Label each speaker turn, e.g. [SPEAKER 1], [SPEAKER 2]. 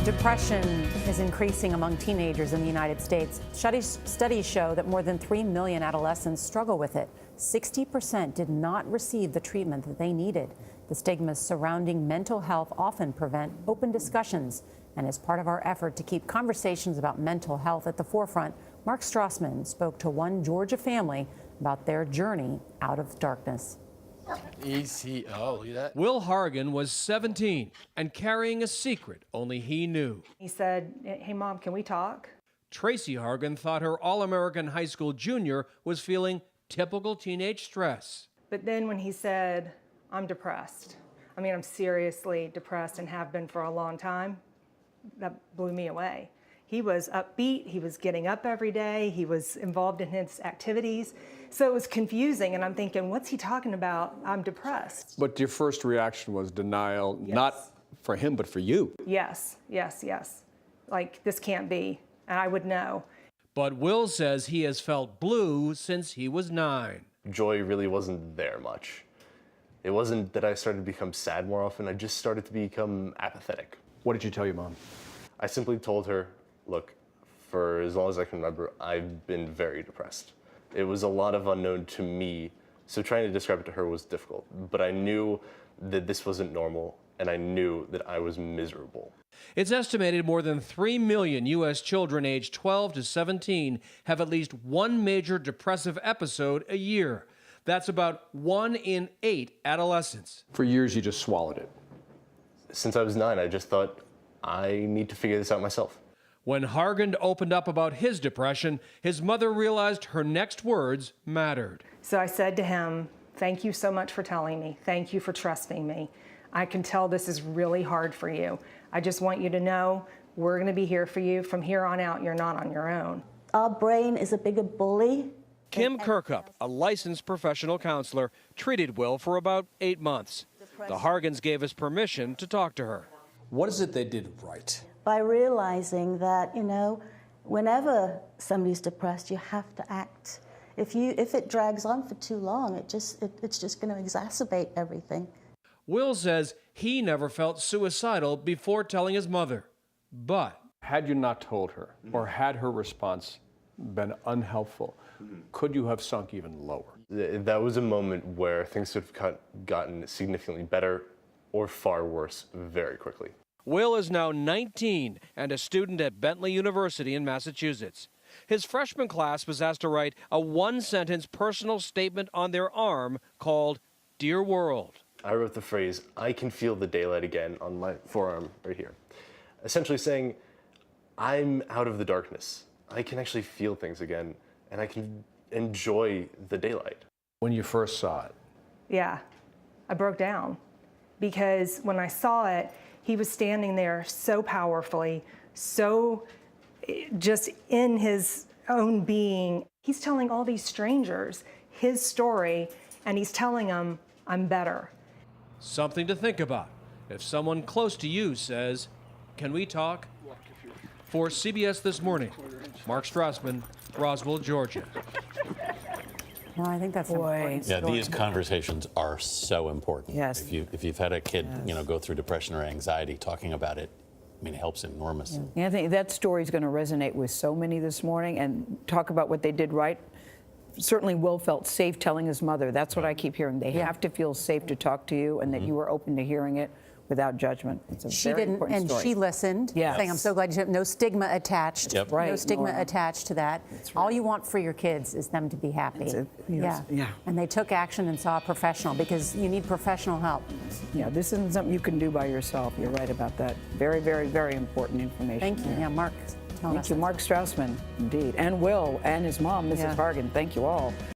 [SPEAKER 1] Depression is increasing among teenagers in the United States. Studies show that more than 3 million adolescents struggle with it. 60% did not receive the treatment that they needed. The stigmas surrounding mental health often prevent open discussions. And as part of our effort to keep conversations about mental health at the forefront, Mark Strassmann spoke to one Georgia family about their journey out of darkness.
[SPEAKER 2] Easy. Oh, look at that.
[SPEAKER 3] Will Hargan was 17 and carrying a secret only he knew.
[SPEAKER 4] He said, "Hey, Mom, can we talk?"
[SPEAKER 3] Tracy Hargan thought her All-American high school junior was feeling typical teenage stress.
[SPEAKER 4] But then when he said, "I'm depressed," I'm seriously depressed and have been for a long time, that blew me away. He was upbeat, he was getting up every day, he was involved in his activities. So it was confusing, and I'm thinking, what's he talking about? I'm depressed.
[SPEAKER 5] But your first reaction was denial,
[SPEAKER 4] Yes.
[SPEAKER 5] not for him, but for you.
[SPEAKER 4] Yes. Like, this can't be, and I would know.
[SPEAKER 3] But Will says he has felt blue since he was 9.
[SPEAKER 2] Joy really wasn't there much. It wasn't that I started to become sad more often, I just started to become apathetic.
[SPEAKER 5] What did you tell your mom?
[SPEAKER 2] I simply told her, look, for as long as I can remember, I've been very depressed. It was a lot of unknown to me, so trying to describe it to her was difficult. But I knew that this wasn't normal, and I knew that I was miserable.
[SPEAKER 3] It's estimated more than 3 million U.S. children aged 12 to 17 have at least one major depressive episode a year. That's about 1 in 8 adolescents.
[SPEAKER 5] For years, you just swallowed it.
[SPEAKER 2] Since I was 9, I just thought, I need to figure this out myself.
[SPEAKER 3] When Hargan opened up about his depression, his mother realized her next words mattered.
[SPEAKER 4] So I said to him, "Thank you so much for telling me. Thank you for trusting me. I can tell this is really hard for you. I just want you to know we're going to be here for you. From here on out, you're not on your own."
[SPEAKER 6] Our brain is a bigger bully.
[SPEAKER 3] Kim Kirkup, a licensed professional counselor, treated Will for about 8 months. The Hargans gave us permission to talk to her.
[SPEAKER 7] What is it they did right?
[SPEAKER 6] By realizing that, whenever somebody's depressed, you have to act. If it drags on for too long, it's just going to exacerbate everything.
[SPEAKER 3] Will says he never felt suicidal before telling his mother. But
[SPEAKER 5] Had you not told her, or had her response been unhelpful, could you have sunk even lower?
[SPEAKER 2] That was a moment where things could have gotten significantly better or far worse very quickly.
[SPEAKER 3] Will is now 19 and a student at Bentley University in Massachusetts. His freshman class was asked to write a one-sentence personal statement on their arm called "Dear World."
[SPEAKER 2] I wrote the phrase, "I can feel the daylight again," on my forearm right here. Essentially saying, I'm out of the darkness. I can actually feel things again, and I can enjoy the daylight.
[SPEAKER 5] When you first saw it,
[SPEAKER 4] Yeah, I broke down because when I saw it, he was standing there so powerfully, so just in his own being. He's telling all these strangers his story, and he's telling them, "I'm better."
[SPEAKER 3] Something to think about if someone close to you says, "Can we talk?" For CBS This Morning, Mark Strassmann, Roswell, Georgia.
[SPEAKER 1] Well, I think that's an important
[SPEAKER 8] Yeah,
[SPEAKER 1] story.
[SPEAKER 8] these conversations are so important.
[SPEAKER 1] Yes.
[SPEAKER 8] If you've had a kid, go through depression or anxiety, talking about it, it helps enormously.
[SPEAKER 9] Yeah, I think that story is going to resonate with so many this morning, and talk about what they did right. Certainly Will felt safe telling his mother. That's what I keep hearing. They have to feel safe to talk to you, and that you were open to hearing it without judgment. It's a very important
[SPEAKER 1] and
[SPEAKER 9] story.
[SPEAKER 1] she listened.
[SPEAKER 9] Yes.
[SPEAKER 1] Saying, "I'm so glad you said no stigma attached."
[SPEAKER 8] Yep.
[SPEAKER 9] Right.
[SPEAKER 1] No stigma
[SPEAKER 9] No.
[SPEAKER 1] attached to that. All you want for your kids is them to be happy.
[SPEAKER 9] Yeah.
[SPEAKER 1] And they took action and saw a professional, because you need professional help.
[SPEAKER 9] Yeah, this isn't something you can do by yourself. You're right about that. Very, very, very important information.
[SPEAKER 1] Thank you.
[SPEAKER 9] there.
[SPEAKER 1] Yeah, Mark.
[SPEAKER 9] Thank you, Mark Strassmann, indeed. And Will, and his mom, Mrs.
[SPEAKER 1] Yeah.
[SPEAKER 9] Hargan. Thank you all.